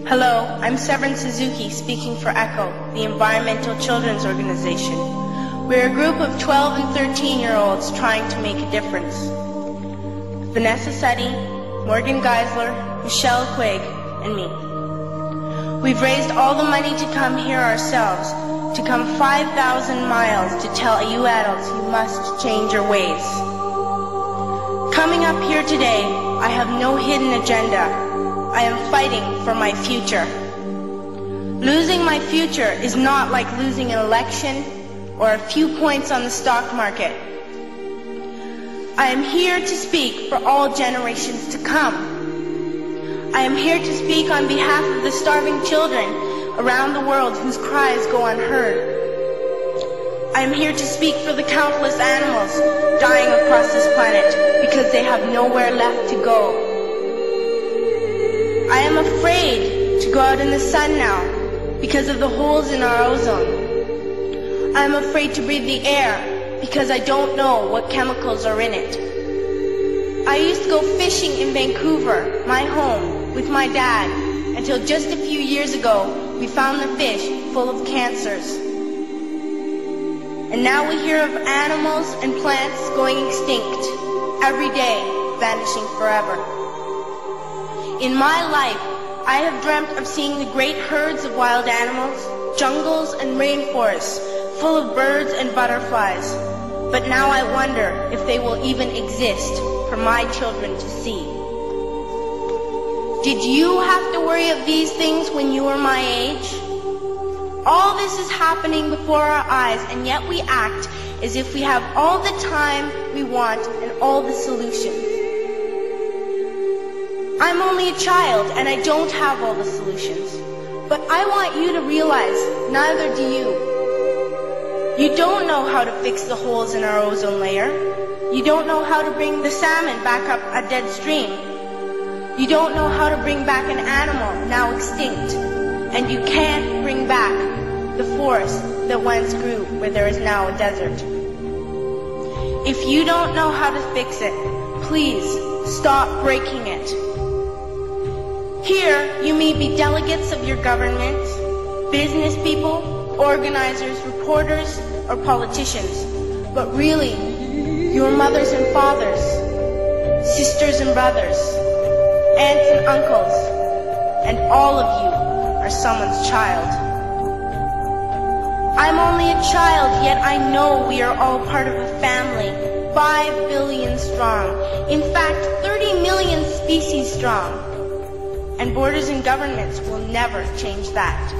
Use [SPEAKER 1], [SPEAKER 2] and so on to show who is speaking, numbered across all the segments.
[SPEAKER 1] Hello, I'm Severin Suzuki speaking for ECHO, the Environmental Children's Organization. We're a group of 12 and 13-year-olds trying to make a difference. Vanessa Setti, Morgan Geisler, Michelle Quigg, and me. We've raised all the money to come here ourselves, to come 5,000 miles to tell you adults you must change your ways. Coming up here today, I have no hidden agenda. I am fighting for my future. Losing my future is not like losing an election or a few points on the stock market. I am here to speak for all generations to come. I am here to speak on behalf of the starving children around the world whose cries go unheard. I am here to speak for the countless animals dying across this planet because they have nowhere left to go. I am afraid to go out in the sun now because of the holes in our ozone. I am afraid to breathe the air because I don't know what chemicals are in it. I used to go fishing in Vancouver, my home, with my dad, until just a few years ago we found the fish full of cancers. And now we hear of animals and plants going extinct, every day vanishing forever. In my life, I have dreamt of seeing the great herds of wild animals, jungles and rainforests, full of birds and butterflies. But now I wonder if they will even exist for my children to see. Did you have to worry of these things when you were my age? All this is happening before our eyes, and yet we act as if we have all the time we want and all the solutions. I'm only a child and I don't have all the solutions. But I want you to realize neither do you. You don't know how to fix the holes in our ozone layer. You don't know how to bring the salmon back up a dead stream. You don't know how to bring back an animal now extinct. And you can't bring back the forest that once grew where there is now a desert. If you don't know how to fix it, please stop breaking it. Here, you may be delegates of your government, business people, organizers, reporters, or politicians, but really, your mothers and fathers, sisters and brothers, aunts and uncles, and all of you are someone's child. I'm only a child, yet I know we are all part of a family, 5 billion strong, in fact, 30 million species strong. And borders and governments will never change that.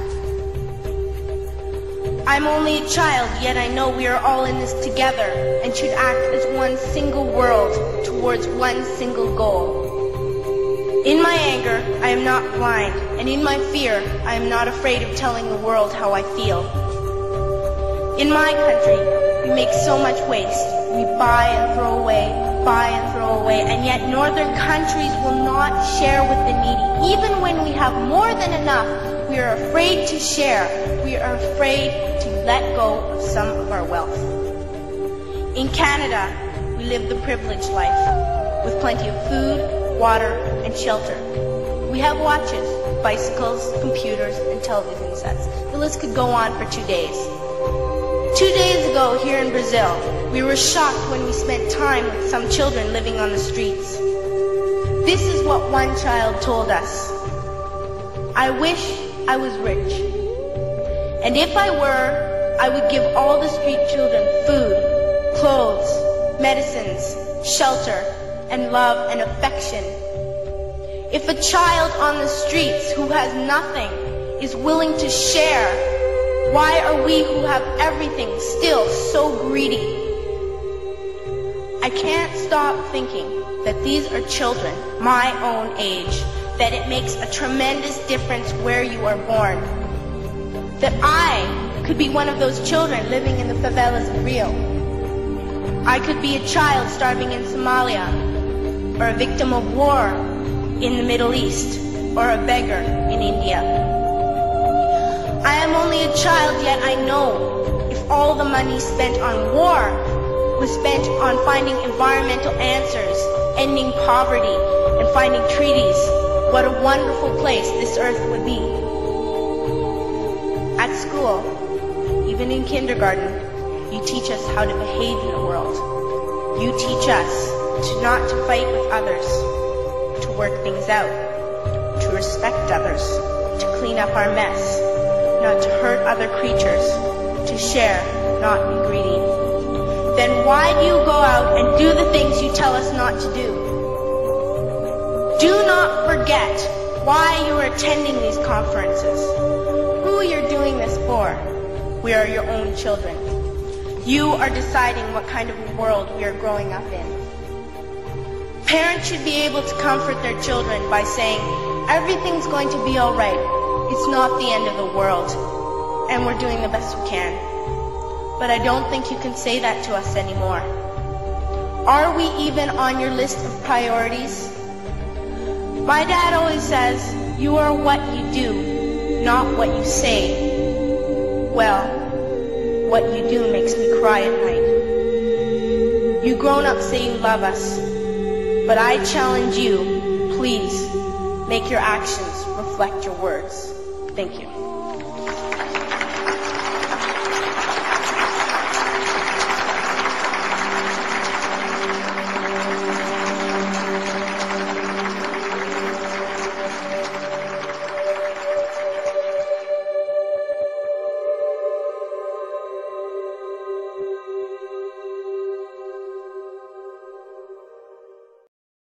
[SPEAKER 1] I'm only a child, yet I know we are all in this together and should act as one single world towards one single goal. In my anger, I am not blind, and in my fear, I am not afraid of telling the world how I feel. In my country, we make so much waste. We buy and throw away, and yet northern countries will not share with the needy. Even when we have more than enough, we are afraid to share. We are afraid to let go of some of our wealth. In Canada, we live the privileged life, with plenty of food, water, and shelter. We have watches, bicycles, computers, and television sets. The list could go on for 2 days. 2 days ago, here in Brazil, we were shocked when we spent time with some children living on the streets. This is what one child told us. I wish I was rich. And if I were, I would give all the street children food, clothes, medicines, shelter, and love and affection. If a child on the streets who has nothing is willing to share, why are we who have everything still so greedy? I can't stop thinking that these are children my own age, that it makes a tremendous difference where you are born. That I could be one of those children living in the favelas of Rio. I could be a child starving in Somalia, or a victim of war in the Middle East, or a beggar in India. I am only a child, yet I know if all the money spent on war was spent on finding environmental answers, ending poverty, and finding treaties, what a wonderful place this earth would be. At school, even in kindergarten, you teach us how to behave in the world. You teach us not to fight with others, to work things out, to respect others, to clean up our mess, not to hurt other creatures, to share, not be greedy. Then why do you go out and do the things you tell us not to do? Do not forget why you are attending these conferences, who you're doing this for. We are your own children. You are deciding what kind of world we are growing up in. Parents should be able to comfort their children by saying, everything's going to be all right. It's not the end of the world, and we're doing the best we can. But I don't think you can say that to us anymore. Are we even on your list of priorities? My dad always says, you are what you do, not what you say. Well, what you do makes me cry at night. You grown-ups say you love us, but I challenge you, please, make your actions reflect your words. Thank you.